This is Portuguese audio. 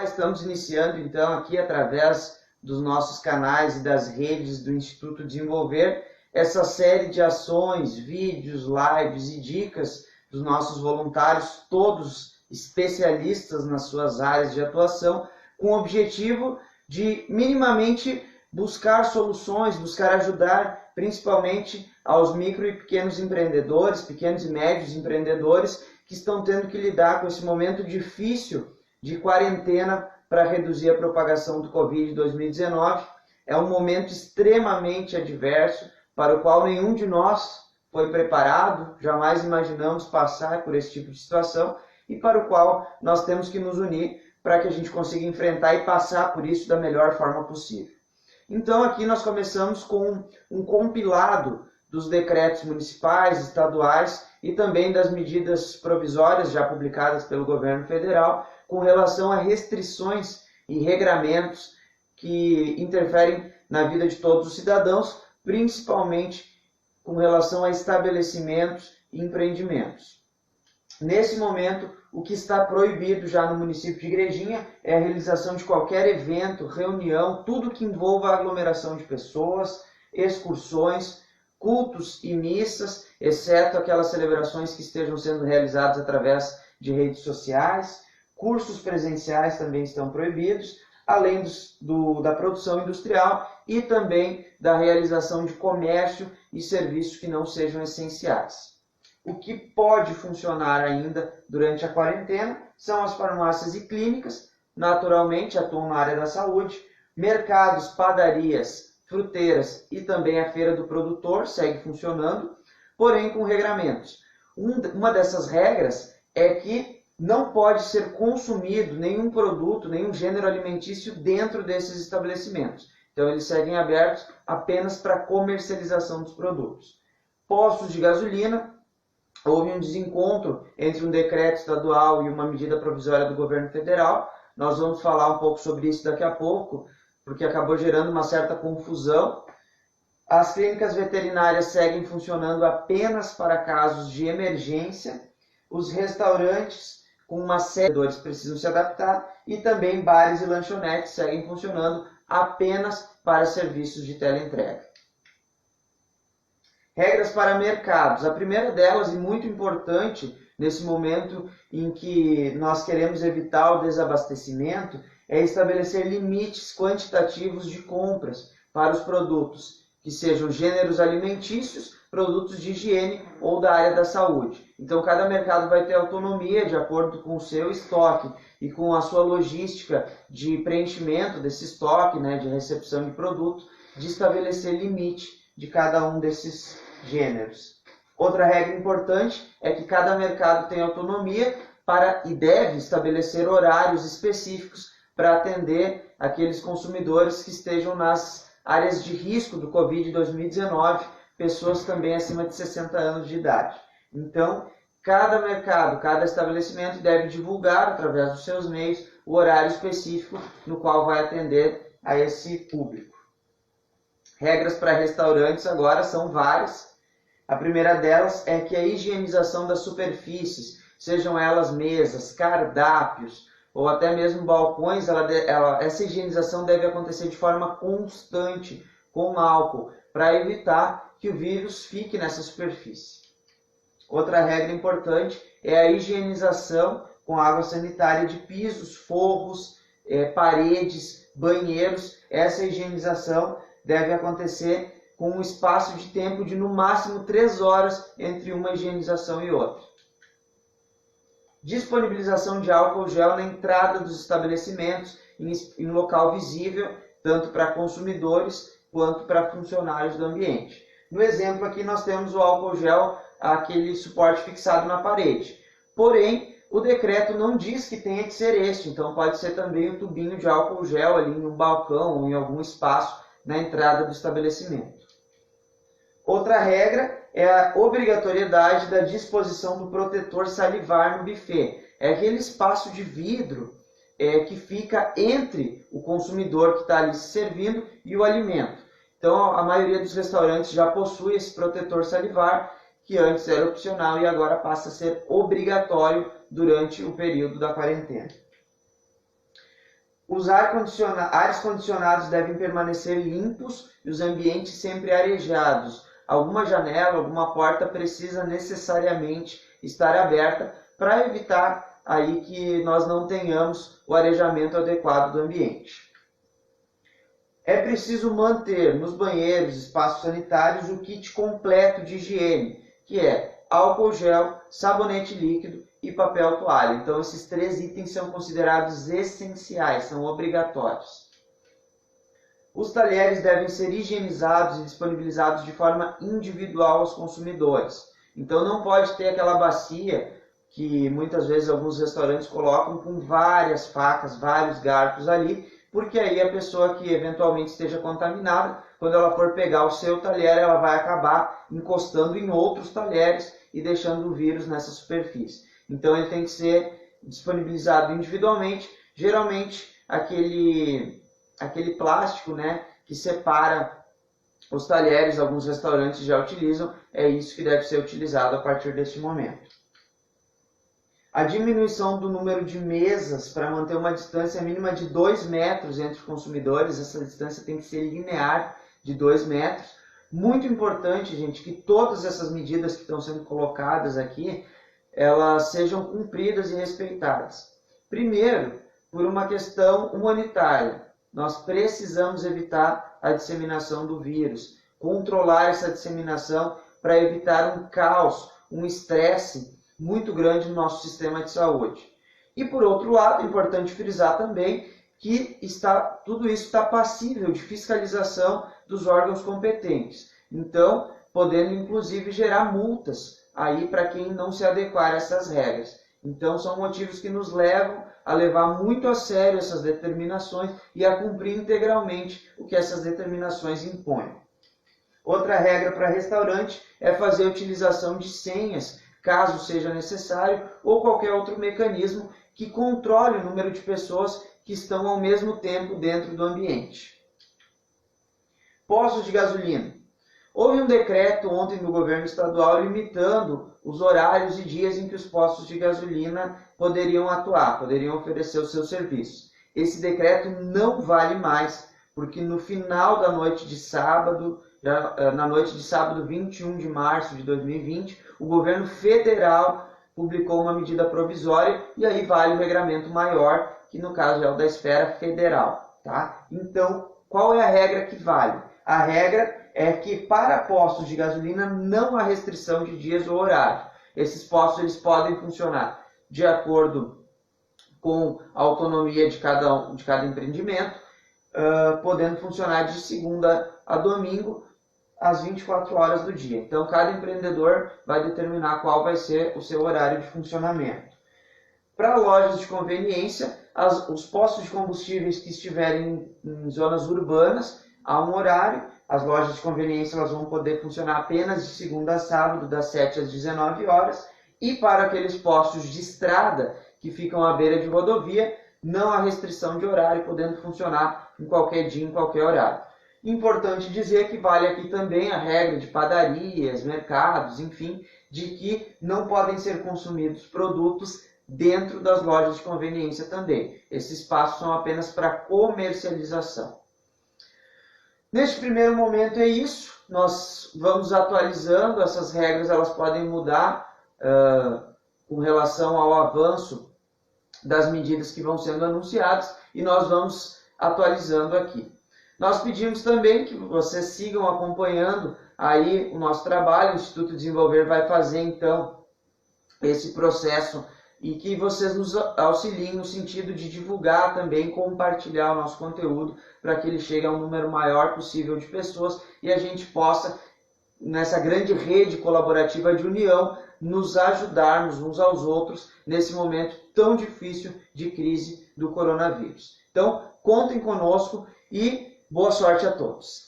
Estamos iniciando então aqui através dos nossos canais e das redes do Instituto Desenvolver essa série de ações, vídeos, lives e dicas dos nossos voluntários, todos especialistas nas suas áreas de atuação, com o objetivo de minimamente buscar soluções, buscar ajudar principalmente aos micro e pequenos empreendedores, pequenos e médios empreendedores que estão tendo que lidar com esse momento difícil de quarentena para reduzir a propagação do Covid-2019. É um momento extremamente adverso, para o qual nenhum de nós foi preparado, jamais imaginamos passar por esse tipo de situação, e para o qual nós temos que nos unir para que a gente consiga enfrentar e passar por isso da melhor forma possível. Então aqui nós começamos com um compilado dos decretos municipais, estaduais e também das medidas provisórias já publicadas pelo governo federal com relação a restrições e regramentos que interferem na vida de todos os cidadãos, principalmente com relação a estabelecimentos e empreendimentos. Nesse momento, o que está proibido já no município de Igrejinha é a realização de qualquer evento, reunião, tudo que envolva aglomeração de pessoas, excursões, cultos e missas, exceto aquelas celebrações que estejam sendo realizadas através de redes sociais. Cursos presenciais também estão proibidos, além da produção industrial e também da realização de comércio e serviços que não sejam essenciais. O que pode funcionar ainda durante a quarentena são as farmácias e clínicas, naturalmente atuam na área da saúde, mercados, padarias, fruteiras e também a feira do produtor segue funcionando, porém com regramentos. Uma dessas regras é que não pode ser consumido nenhum produto, nenhum gênero alimentício dentro desses estabelecimentos. Então eles seguem abertos apenas para comercialização dos produtos. Postos de gasolina, houve um desencontro entre um decreto estadual e uma medida provisória do governo federal. Nós vamos falar um pouco sobre isso daqui a pouco, porque acabou gerando uma certa confusão. As clínicas veterinárias seguem funcionando apenas para casos de emergência. Os restaurantes com uma série de dores precisam se adaptar e também bares e lanchonetes seguem funcionando apenas para serviços de teleentrega. Regras para mercados. A primeira delas, e muito importante nesse momento em que nós queremos evitar o desabastecimento, é estabelecer limites quantitativos de compras para os produtos que sejam gêneros alimentícios, produtos de higiene ou da área da saúde. Então, cada mercado vai ter autonomia de acordo com o seu estoque e com a sua logística de preenchimento desse estoque, de recepção de produto, de estabelecer limite de cada um desses gêneros. Outra regra importante é que cada mercado tem autonomia para e deve estabelecer horários específicos para atender aqueles consumidores que estejam nas áreas de risco do Covid-2019, pessoas também acima de 60 anos de idade. Então, cada mercado, cada estabelecimento deve divulgar, através dos seus meios, o horário específico no qual vai atender a esse público. Regras para restaurantes agora são várias. A primeira delas é que a higienização das superfícies, sejam elas mesas, cardápios ou até mesmo balcões, essa higienização deve acontecer de forma constante, com álcool, para evitar que o vírus fique nessa superfície. Outra regra importante é a higienização com água sanitária de pisos, forros, paredes, banheiros. Essa higienização deve acontecer com um espaço de tempo de no máximo 3 horas entre uma higienização e outra. Disponibilização de álcool gel na entrada dos estabelecimentos em local visível, tanto para consumidores quanto para funcionários do ambiente. No exemplo aqui nós temos o álcool gel, aquele suporte fixado na parede. Porém, o decreto não diz que tenha que ser este, então pode ser também o tubinho de álcool gel ali em um balcão ou em algum espaço na entrada do estabelecimento. Outra regra é a obrigatoriedade da disposição do protetor salivar no buffet. É aquele espaço de vidro que fica entre o consumidor que está ali se servindo e o alimento. Então, a maioria dos restaurantes já possui esse protetor salivar, que antes era opcional e agora passa a ser obrigatório durante o período da quarentena. Os ares condicionados devem permanecer limpos e os ambientes sempre arejados. Alguma janela, alguma porta precisa necessariamente estar aberta para evitar aí que nós não tenhamos o arejamento adequado do ambiente. É preciso manter nos banheiros, espaços sanitários, o kit completo de higiene, que é álcool gel, sabonete líquido e papel toalha. Então, esses 3 itens são considerados essenciais, são obrigatórios. Os talheres devem ser higienizados e disponibilizados de forma individual aos consumidores. Então, não pode ter aquela bacia que muitas vezes alguns restaurantes colocam com várias facas, vários garfos ali, porque aí a pessoa que eventualmente esteja contaminada, quando ela for pegar o seu talher, ela vai acabar encostando em outros talheres e deixando o vírus nessa superfície. Então ele tem que ser disponibilizado individualmente, geralmente aquele plástico, né, que separa os talheres, alguns restaurantes já utilizam, é isso que deve ser utilizado a partir deste momento. A diminuição do número de mesas para manter uma distância mínima de 2 metros entre os consumidores, essa distância tem que ser linear de 2 metros. Muito importante, gente, que todas essas medidas que estão sendo colocadas aqui, elas sejam cumpridas e respeitadas. Primeiro, por uma questão humanitária. Nós precisamos evitar a disseminação do vírus, controlar essa disseminação para evitar um caos, um estresse muito grande no nosso sistema de saúde. E por outro lado, é importante frisar também que tudo isso está passível de fiscalização dos órgãos competentes. Então, podendo inclusive gerar multas aí para quem não se adequar a essas regras. Então, são motivos que nos levam a levar muito a sério essas determinações e a cumprir integralmente o que essas determinações impõem. Outra regra para restaurante é fazer a utilização de senhas, caso seja necessário, ou qualquer outro mecanismo que controle o número de pessoas que estão ao mesmo tempo dentro do ambiente. Postos de gasolina. Houve um decreto ontem do governo estadual limitando os horários e dias em que os postos de gasolina poderiam atuar, poderiam oferecer os seus serviços. Esse decreto não vale mais, porque no final da noite de sábado, na noite de sábado 21 de março de 2020, o governo federal publicou uma medida provisória e aí vale o regramento maior, que no caso é o da esfera federal. Tá? Então, qual é a regra que vale? A regra é que para postos de gasolina não há restrição de dias ou horário. Esses postos eles podem funcionar de acordo com a autonomia de cada empreendimento, podendo funcionar de segunda a domingo, às 24 horas do dia. Então, cada empreendedor vai determinar qual vai ser o seu horário de funcionamento. Para lojas de conveniência, os postos de combustíveis que estiverem em zonas urbanas, há um horário. As lojas de conveniência elas vão poder funcionar apenas de segunda a sábado, das 7 às 19 horas. E para aqueles postos de estrada que ficam à beira de rodovia, não há restrição de horário, podendo funcionar em qualquer dia, em qualquer horário. Importante dizer que vale aqui também a regra de padarias, mercados, enfim, de que não podem ser consumidos produtos dentro das lojas de conveniência também. Esses espaços são apenas para comercialização. Neste primeiro momento é isso. Nós vamos atualizando, essas regras elas podem mudar com relação ao avanço das medidas que vão sendo anunciadas e nós vamos atualizando aqui. Nós pedimos também que vocês sigam acompanhando aí o nosso trabalho. O Instituto Desenvolver vai fazer então esse processo e que vocês nos auxiliem no sentido de divulgar também, compartilhar o nosso conteúdo para que ele chegue a um número maior possível de pessoas e a gente possa, nessa grande rede colaborativa de união, nos ajudarmos uns aos outros nesse momento tão difícil de crise do coronavírus. Então, contem conosco e boa sorte a todos.